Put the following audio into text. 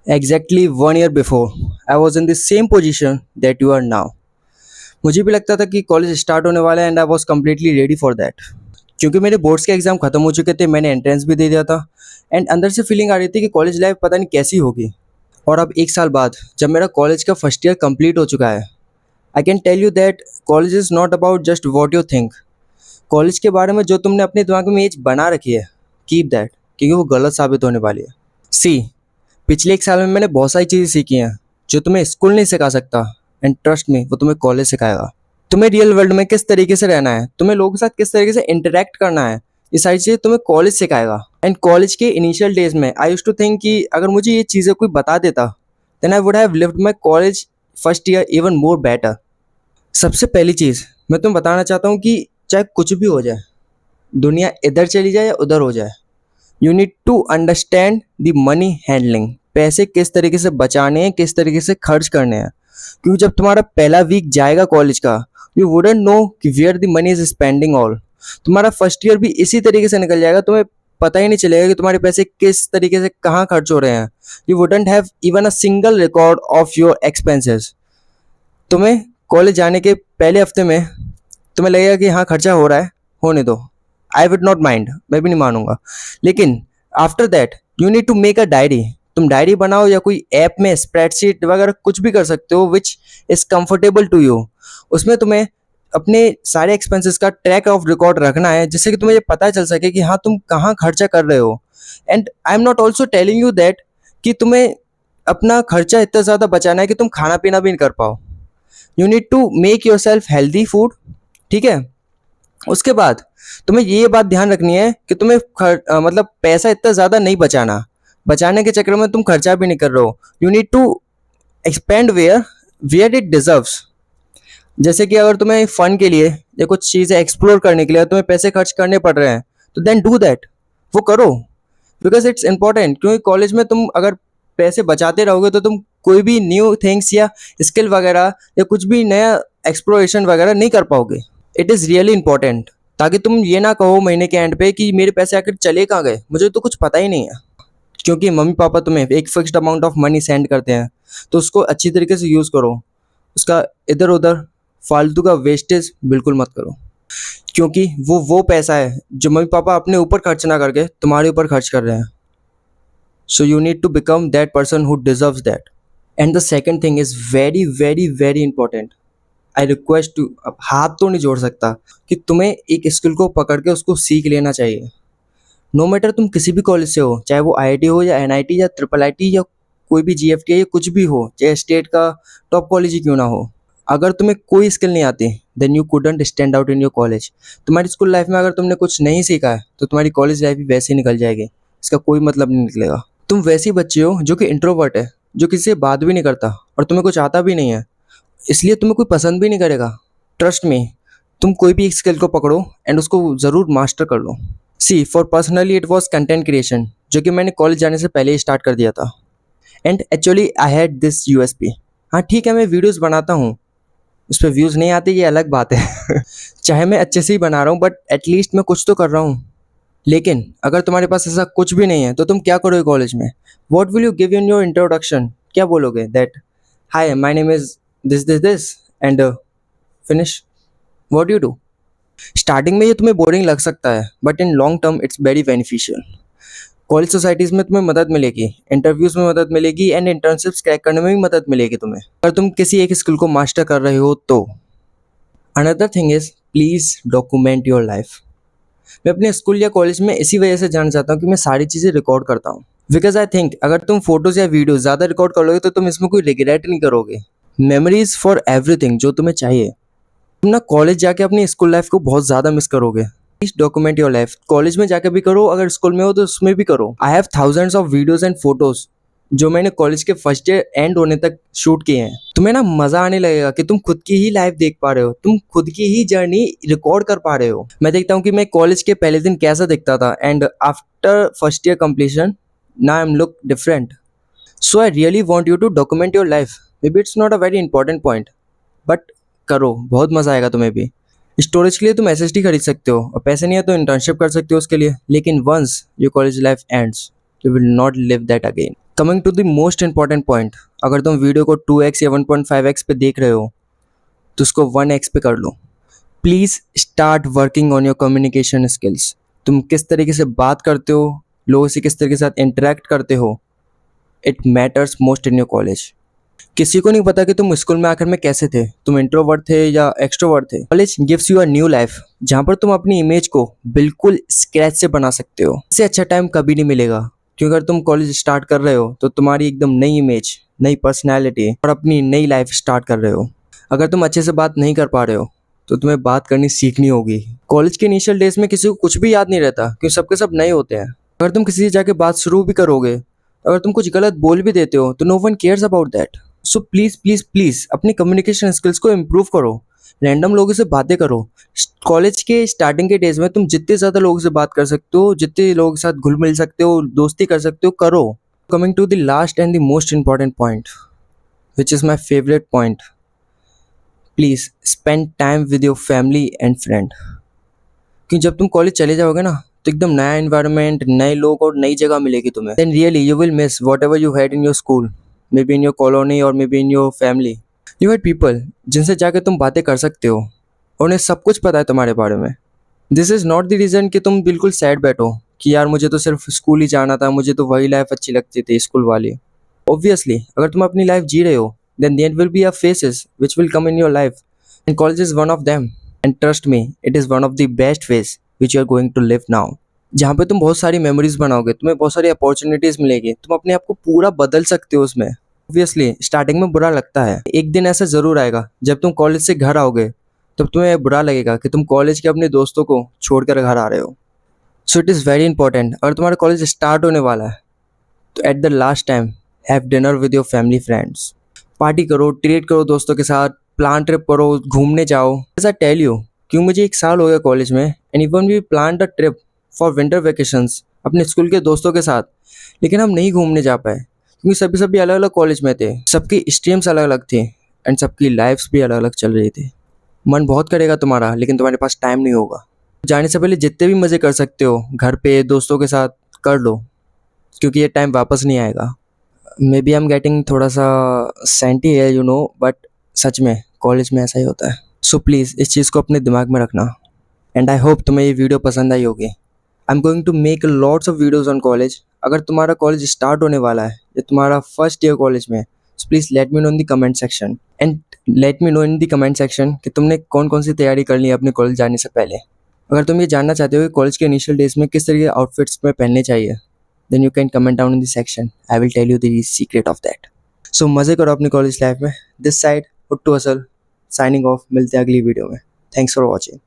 Exactly 1 year before, I was in the same position that you are now. मुझे भी लगता था कि कॉलेज स्टार्ट होने वाला है and I was completely ready for that. क्योंकि मेरे बोर्ड्स के एग्ज़ाम ख़त्म हो चुके थे, मैंने एंट्रेंस भी दे दिया था एंड अंदर से फीलिंग आ रही थी कि कॉलेज लाइफ पता नहीं कैसी होगी। और अब 1 साल बाद जब मेरा कॉलेज का फर्स्ट ईयर कंप्लीट हो चुका है, I can tell you that college is not about just what you think. College के बारे में जो तुमने अपने दिमाग में इमेज बना रखी है, कीप दैट, क्योंकि वो गलत साबित होने वाली है। सी, पिछले 1 साल में मैंने बहुत सारी चीज़ें सीखी हैं जो तुम्हें स्कूल नहीं सिखा सकता एंड ट्रस्ट मी, वो तुम्हें कॉलेज सिखाएगा। तुम्हें रियल वर्ल्ड में किस तरीके से रहना है, तुम्हें लोगों के साथ किस तरीके से इंटरेक्ट करना है, ये सारी चीज़ें तुम्हें कॉलेज सिखाएगा। एंड कॉलेज के इनिशियल डेज में आई यूज्ड टू थिंक कि अगर मुझे ये चीज़ें कोई बता देता then I would have lived my college first year even more better. सबसे पहली चीज़ मैं तुम्हें बताना चाहता हूँ कि चाहे कुछ भी हो जाए, दुनिया इधर चली जाए या उधर हो जाए, you need to understand the money handling. पैसे किस तरीके से बचाने हैं, किस तरीके से खर्च करने हैं। क्योंकि जब तुम्हारा पहला वीक जाएगा कॉलेज का, यू वुडंट नो कि where the money is spending all. तुम्हारा फर्स्ट ईयर भी इसी तरीके से निकल जाएगा, तुम्हें पता ही नहीं चलेगा कि तुम्हारे पैसे किस तरीके से कहाँ खर्च हो रहे हैं। You wouldn't have even a single record of your expenses. तुम्हें कॉलेज जाने के पहले हफ्ते में तुम्हें लगेगा कि हाँ खर्चा हो रहा है, होने दो, आई वुड नॉट माइंड, मैं भी नहीं मानूंगा। लेकिन after that you need to make a diary. तुम डायरी बनाओ या कोई ऐप में स्प्रेडशीट वगैरह कुछ भी कर सकते हो which is comfortable to you. उसमें तुम्हें अपने सारे एक्सपेंसेस का ट्रैक ऑफ रिकॉर्ड रखना है, जिससे कि तुम्हें ये पता चल सके कि हाँ तुम कहाँ खर्चा कर रहे हो। And I am not also telling you that कि तुम्हें अपना खर्चा इतना ज़्यादा बचाना है कि तुम खाना पीना भी नहीं कर पाओ। You need to make yourself healthy food, ठीक है। उसके बाद तुम्हें ये बात ध्यान रखनी है कि तुम्हें मतलब पैसा इतना ज़्यादा नहीं बचाना, बचाने के चक्कर में तुम खर्चा भी नहीं कर रहे हो। You need to expend where where it deserves. जैसे कि अगर तुम्हें फन के लिए या कुछ चीज़ें एक्सप्लोर करने के लिए तुम्हें पैसे खर्च करने पड़ रहे हैं, तो देन डू दैट, वो करो, बिकॉज इट्स इंपॉर्टेंट। क्योंकि कॉलेज में तुम अगर पैसे बचाते रहोगे तो तुम कोई भी न्यू थिंग्स या स्किल वगैरह या कुछ भी नया एक्सप्लोरेशन वगैरह नहीं कर पाओगे। इट इज़ रियली इंपॉर्टेंट, ताकि तुम ये ना कहो महीने के एंड पे कि मेरे पैसे आखिर चले कहाँ गए, मुझे तो कुछ पता ही नहीं है। क्योंकि मम्मी पापा तुम्हें एक fixed amount of money send करते हैं, तो उसको अच्छी तरीके से यूज़ करो। उसका इधर उधर फालतू का वेस्टेज बिल्कुल मत करो, क्योंकि वो पैसा है जो मम्मी पापा अपने ऊपर खर्च ना करके तुम्हारे ऊपर खर्च कर रहे हैं। So you need to become that person who deserves that. And the second thing is very very very important. I request to, अब हाथ तो नहीं जोड़ सकता, कि तुम्हें एक स्किल को पकड़ के उसको सीख लेना चाहिए। नो मैटर तुम किसी भी कॉलेज से हो, चाहे वो आईआईटी हो या एनआईटी या ट्रिपल आईटी या कोई भी जीएफटी या कुछ भी हो, चाहे स्टेट का टॉप कॉलेज ही क्यों ना हो, अगर तुम्हें कोई स्किल नहीं आती then you couldn't stand out in your college. तुम्हारी स्कूल लाइफ में अगर तुमने कुछ नहीं सीखा है तो तुम्हारी कॉलेज लाइफ भी वैसे ही निकल जाएगी, इसका कोई मतलब नहीं निकलेगा। तुम वैसी बच्चे हो जो कि इंट्रोवर्ट है, जो किसी से बात भी नहीं करता और तुम्हें कुछ आता भी नहीं है, इसलिए तुम्हें कोई पसंद भी नहीं करेगा। ट्रस्ट मी, तुम कोई भी एक स्किल को पकड़ो एंड उसको ज़रूर मास्टर कर लो। See, for personally it was content creation, जो कि मैंने कॉलेज जाने से पहले ही स्टार्ट कर दिया था। And actually I had this USP. हाँ ठीक है, मैं वीडियोस बनाता हूँ, उस पर व्यूज़ नहीं आते, ये अलग बात है चाहे मैं अच्छे से ही बना रहा हूँ बट एटलीस्ट मैं कुछ तो कर रहा हूँ। लेकिन अगर तुम्हारे पास ऐसा कुछ भी नहीं है तो तुम क्या करोगे कॉलेज में? What will you give in your introduction? क्या बोलोगे? That high my name is this this this and finish. What you do? Starting में ये तुम्हें बोरिंग लग सकता है but in long term it's very beneficial. College societies में तुम्हें मदद मिलेगी, इंटरव्यूज़ में मदद मिलेगी एंड इंटर्नशिप्स क्रैक करने में भी मदद मिलेगी तुम्हें, अगर तुम किसी एक स्किल को मास्टर कर रहे हो तो। Another thing is please document your life. मैं अपने स्कूल या कॉलेज में इसी वजह से जानना चाहता हूँ कि मैं सारी चीज़ें रिकॉर्ड करता हूँ, बिकॉज आई थिंक अगर तुम फोटोज़ या वीडियो ज़्यादा रिकॉर्ड कर लोगे तो तुम इसमें कोई रिग्रेट नहीं करोगे। मेमोरीज फॉर एवरीथिंग, जो तुम्हें चाहिए। तुम ना कॉलेज जाके अपनी स्कूल लाइफ को बहुत ज़्यादा मिस करोगे। Please document your life. College में जाके भी करो, अगर स्कूल में हो तो उसमें भी करो। I have thousands of videos and photos जो मैंने कॉलेज के फर्स्ट ईयर एंड होने तक शूट किए हैं। तुम्हें ना मज़ा आने लगेगा कि तुम खुद की ही लाइफ देख पा रहे हो, तुम खुद की ही जर्नी रिकॉर्ड कर पा रहे हो। मैं देखता हूँ कि मैं कॉलेज के पहले दिन कैसा दिखता था and after first year completion now I am look different. So I really want you to document your life. Maybe it's not a very important point but करो, बहुत मज़ा आएगा तुम्हें भी। स्टोरेज के लिए तुम एसएसडी खरीद सकते हो और पैसे नहीं है तो इंटर्नशिप कर सकते हो उसके लिए, लेकिन once your college life ends you will not live that again. Coming to the most important point, अगर तुम वीडियो को 2x या 1.5x पे देख रहे हो तो उसको 1x पे कर लो। Please start working on your communication skills. तुम किस तरीके से बात करते हो, लोगों से किस तरीके के साथ इंटरेक्ट करते हो, it matters most in your college. किसी को नहीं पता कि तुम स्कूल में आखिर में कैसे थे, तुम इंट्रोवर्ट थे या एक्सट्रोवर्ट थे। College gives you a new life जहाँ पर तुम अपनी इमेज को बिल्कुल स्क्रैच से बना सकते हो। इससे अच्छा टाइम कभी नहीं मिलेगा, क्योंकि अगर तुम कॉलेज स्टार्ट कर रहे हो तो तुम्हारी एकदम नई इमेज, नई पर्सनैलिटी और अपनी नई लाइफ स्टार्ट कर रहे हो। अगर तुम अच्छे से बात नहीं कर पा रहे हो तो तुम्हें बात करनी सीखनी होगी। कॉलेज के इनिशियल डेज में किसी को कुछ भी याद नहीं रहता, क्योंकि सबके सब नए होते हैं। अगर तुम किसी से जाके बात शुरू भी करोगे, अगर तुम कुछ गलत बोल भी देते हो तो no one cares about that. So please please please अपनी कम्युनिकेशन स्किल्स को इम्प्रूव करो, रैंडम लोगों से बातें करो। कॉलेज के स्टार्टिंग के डेज में तुम जितने ज़्यादा लोगों से बात कर सकते हो, जितने लोगों के साथ घुल मिल सकते हो, दोस्ती कर सकते हो, करो। Coming to the last and the most important point, which is my favourite point, please spend time with your family and friend. क्योंकि जब तुम कॉलेज चले जाओगे ना तो एकदम नया एनवायरनमेंट, नए लोग और नई जगह मिलेगी तुम्हें। Then really you will miss whatever you had in your school, maybe in your colony और maybe in your family. You had people जिनसे जाके तुम बातें कर सकते हो और उन्हें सब कुछ पता है तुम्हारे बारे में। This is not the reason कि तुम बिल्कुल सैड बैठो कि यार मुझे तो सिर्फ स्कूल ही जाना था, मुझे तो वही लाइफ अच्छी लगती थी स्कूल वाली। ऑब्वियसली अगर तुम अपनी लाइफ जी रहे हो then there will be a faces which will come in your life and college is one of them. And trust me, it is one of the best phase which you are going to live now, जहाँ पे तुम बहुत सारी memories बनाओगे, तुम्हें बहुत सारी opportunities मिलेगी, तुम अपने आप को पूरा बदल सकते हो उसमें। ऑब्वियसली स्टार्टिंग में बुरा लगता है, एक दिन ऐसा ज़रूर आएगा जब तुम कॉलेज से घर आओगे तब तुम्हें बुरा लगेगा कि तुम कॉलेज के अपने दोस्तों को छोड़कर घर आ रहे हो। So it is very important, अगर तुम्हारा कॉलेज स्टार्ट होने वाला है तो at the last time have dinner with your family friends. Party करो, ट्रीट करो दोस्तों के साथ, प्लान ट्रिप करो, घूमने जाओ। ऐसा टेल यू, क्यों मुझे 1 साल हो गया कॉलेज में and even we plan a trip for winter vacations अपने स्कूल के दोस्तों के साथ, लेकिन हम नहीं घूमने जा पाए क्योंकि सभी अलग अलग कॉलेज में थे, सबकी स्ट्रीम्स अलग अलग थी एंड सबकी लाइफ्स भी अलग अलग चल रही थी। मन बहुत करेगा तुम्हारा, लेकिन तुम्हारे पास टाइम नहीं होगा। जाने से पहले जितने भी मज़े कर सकते हो घर पे दोस्तों के साथ कर लो, क्योंकि ये टाइम वापस नहीं आएगा। Maybe I am getting थोड़ा सा सेंटी है यू नो, बट सच में कॉलेज में ऐसा ही होता है। सो प्लीज़ इस चीज़ को अपने दिमाग में रखना एंड आई होप तुम्हें ये वीडियो पसंद आई होगी। I am going to make lots of videos on college. अगर तुम्हारा कॉलेज स्टार्ट होने वाला है या तुम्हारा फर्स्ट ईयर कॉलेज में, so please let me know in the comment section and let me know in the comment section कि तुमने कौन कौन सी तैयारी कर ली है अपने कॉलेज जाने से पहले। अगर तुम ये जानना चाहते हो कि कॉलेज के इनिशियल डेज में किस तरीके के आउटफिट्स में पहनने चाहिए, then you can comment down in the section, I will tell you the secret of that. So मज़े करो अपनी कॉलेज लाइफ में। दिस साइड उट्टू असल साइनिंग ऑफ, मिलते हैं अगली वीडियो में। Thanks for watching.